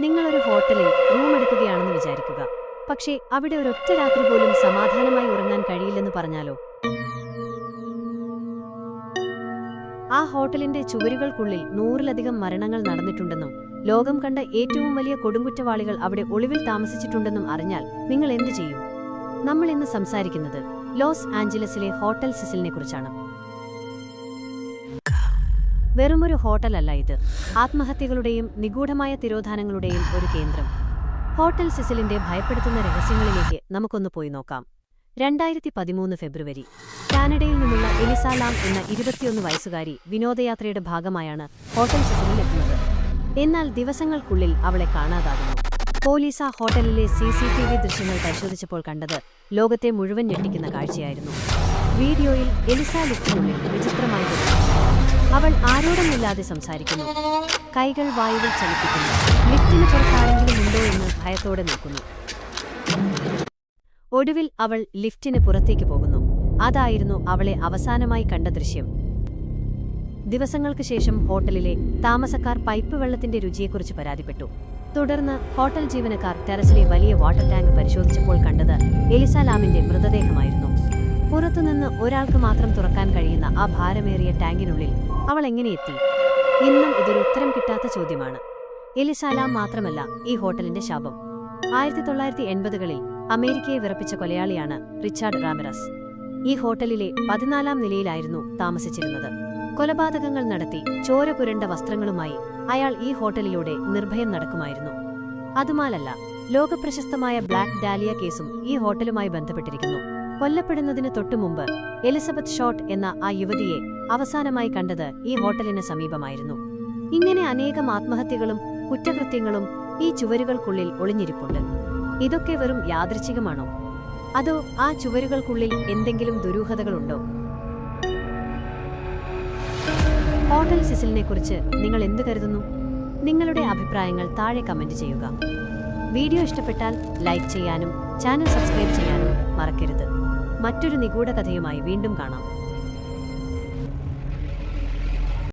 നിങ്ങളൊരു ഹോട്ടലിൽ റൂം എടുക്കുകയാണെന്ന് വിചാരിക്കുക. പക്ഷേ അവിടെ ഒരൊറ്റ രാത്രി പോലും സമാധാനമായി ഉറങ്ങാൻ കഴിയില്ലെന്ന് പറഞ്ഞാലോ? ആ ഹോട്ടലിന്റെ ചുവരുകൾക്കുള്ളിൽ 100-ലധികം മരണങ്ങൾ നടന്നിട്ടുണ്ടെന്നും ലോകം കണ്ട ഏറ്റവും വലിയ കൊടുങ്കുറ്റവാളികൾ അവിടെ ഒളിവിൽ താമസിച്ചിട്ടുണ്ടെന്നും അറിഞ്ഞാൽ നിങ്ങൾ എന്തു ചെയ്യും? നമ്മൾ ഇന്ന് സംസാരിക്കുന്നത് ലോസ് ആഞ്ചലസിലെ ഹോട്ടൽ സിസിലിനെക്കുറിച്ചാണ്. വെറുമൊരു ഹോട്ടലല്ല ഇത്, ആത്മഹത്യകളുടെയും നിഗൂഢമായ തിരോധാനങ്ങളുടെയും ഒരു കേന്ദ്രം. ഹോട്ടൽ സിസിലിന്റെ ഭയപ്പെടുത്തുന്ന രഹസ്യങ്ങളിലേക്ക് നമുക്കൊന്ന് പോയി നോക്കാം. 2013 ഫെബ്രുവരി, കാനഡയിൽ നിന്നുള്ള എലിസ ലാം എന്ന 21 വയസ്സുകാരി വിനോദയാത്രയുടെ ഭാഗമായാണ് ഹോട്ടൽ സിസിലിൽ എത്തുന്നത്. എന്നാൽ ദിവസങ്ങൾക്കുള്ളിൽ അവളെ കാണാതാകുന്നു. പോലീസ് ആ ഹോട്ടലിലെ CCTV ദൃശ്യങ്ങൾ പരിശോധിച്ചപ്പോൾ കണ്ടത് ലോകത്തെ മുഴുവൻ ഞെട്ടിക്കുന്ന കാഴ്ചയായിരുന്നു. വീഡിയോയിൽ എലിസ ലിഫ്റ്റിനുള്ളിൽ വിചിത്രമായി വരുന്നു. അവൾ ആരോടുമില്ലാതെ സംസാരിക്കുന്നു, കൈകൾ വായുവിൽ ചലിപ്പിക്കുന്നു, ലിഫ്റ്റിന് പുറത്താരെങ്കിലും ഉണ്ടോ എന്ന് ഭയത്തോടെ നിൽക്കുന്നു. ഒടുവിൽ അവൾ ലിഫ്റ്റിന് പുറത്തേക്ക് പോകുന്നു. അതായിരുന്നു അവളെ അവസാനമായി കണ്ട ദൃശ്യം. ദിവസങ്ങൾക്ക് ശേഷം ഹോട്ടലിലെ താമസക്കാർ പൈപ്പ് വെള്ളത്തിന്റെ രുചിയെക്കുറിച്ച് പരാതിപ്പെട്ടു. തുടർന്ന് ഹോട്ടൽ ജീവനക്കാർ ടെറസിലെ വലിയ വാട്ടർ ടാങ്ക് പരിശോധിച്ചപ്പോൾ കണ്ടത് എലിസ ലാമിന്റെ മൃതദേഹമായിരുന്നു. പുറത്തുനിന്ന് ഒരാൾക്ക് മാത്രം തുറക്കാൻ കഴിയുന്ന ആ ഭാരമേറിയ ടാങ്കിനുള്ളിൽ അവൾ എങ്ങനെ എത്തി? ഇന്നും ഇതൊരു ഉത്തരം കിട്ടാത്ത ചോദ്യമാണ്. എലിസ ലാം മാത്രമല്ല ഈ ഹോട്ടലിന്റെ ശാപം. 1980കളിൽ അമേരിക്കയെ വിറപ്പിച്ച കൊലയാളിയാണ് റിച്ചാർഡ് റാമിറസ്. ഈ ഹോട്ടലിലെ 14-ാം നിലയിലായിരുന്നു താമസിച്ചിരുന്നത്. കൊലപാതകങ്ങൾ നടത്തി ചോര പുരണ്ട വസ്ത്രങ്ങളുമായി അയാൾ ഈ ഹോട്ടലിലൂടെ നിർഭയം നടക്കുമായിരുന്നു. അതുമാലല്ല, ലോകപ്രശസ്തമായ ബ്ലാക്ക് ഡാലിയ കേസും ഈ ഹോട്ടലുമായി ബന്ധപ്പെട്ടിരിക്കുന്നു. കൊല്ലപ്പെടുന്നതിന് തൊട്ടുമുമ്പ് എലിസബത്ത് ഷോട്ട് എന്ന ആ യുവതിയെ അവസാനമായി കണ്ടത് ഈ ഹോട്ടലിന് സമീപമായിരുന്നു. ഇങ്ങനെ അനേകം ആത്മഹത്യകളും കുറ്റകൃത്യങ്ങളും ഈ ചുവരുകൾക്കുള്ളിൽ ഒളിഞ്ഞിരിപ്പുണ്ട്. ഇതൊക്കെ വെറും യാദൃച്ഛികമാണോ? അതോ ആ ചുവരുകൾക്കുള്ളിൽ എന്തെങ്കിലും ദുരൂഹതകളുണ്ടോ? ഹോട്ടൽ സിസിലിനെക്കുറിച്ച് നിങ്ങൾ എന്തു കരുതുന്നു? നിങ്ങളുടെ അഭിപ്രായങ്ങൾ താഴെ കമന്റ് ചെയ്യുക. വീഡിയോ ഇഷ്ടപ്പെട്ടാൽ ലൈക്ക് ചെയ്യാനും ചാനൽ സബ്സ്ക്രൈബ് ചെയ്യാനും മറക്കരുത്. മറ്റൊരു നിഗൂഢ കഥയുമായി വീണ്ടും കാണാം.